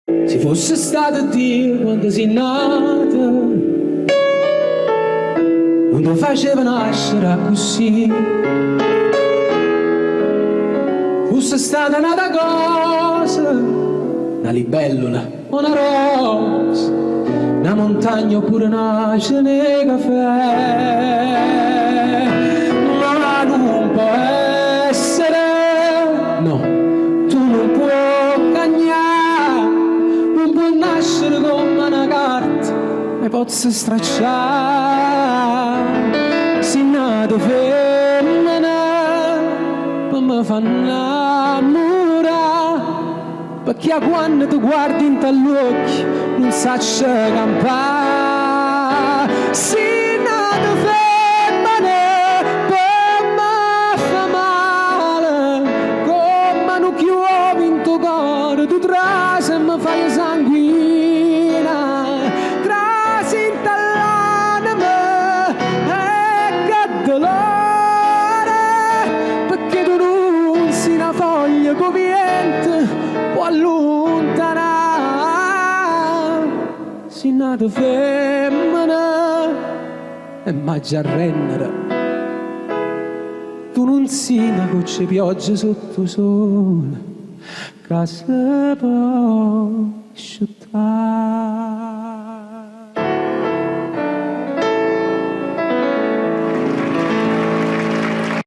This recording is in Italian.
Se fosse stato Dio quando sei nata, non ti faceva nascere così. Fosse stata nata cosa, una libellula, una rosa, una montagna oppure una cene caffè. Ma non può essere, no, tu non puoi cagnare, non puoi nascere come una carta, e posso stracciare. Sei nato femmina, poi mi fa innamorare, perché quando ti guardi in tagli occhi non sacci campare. Sei nato femmina, poi mi fa male, come non chiuovi in tuo cuore, tu trasi e mi fai sanguina. Trasi in tall'anima, e che dolore, perché tu non sei una foglia che viente può allontanare. Sei nata femmina e mangia a rendere, tu non sei una goccia di pioggia sotto sole che si può asciuttare.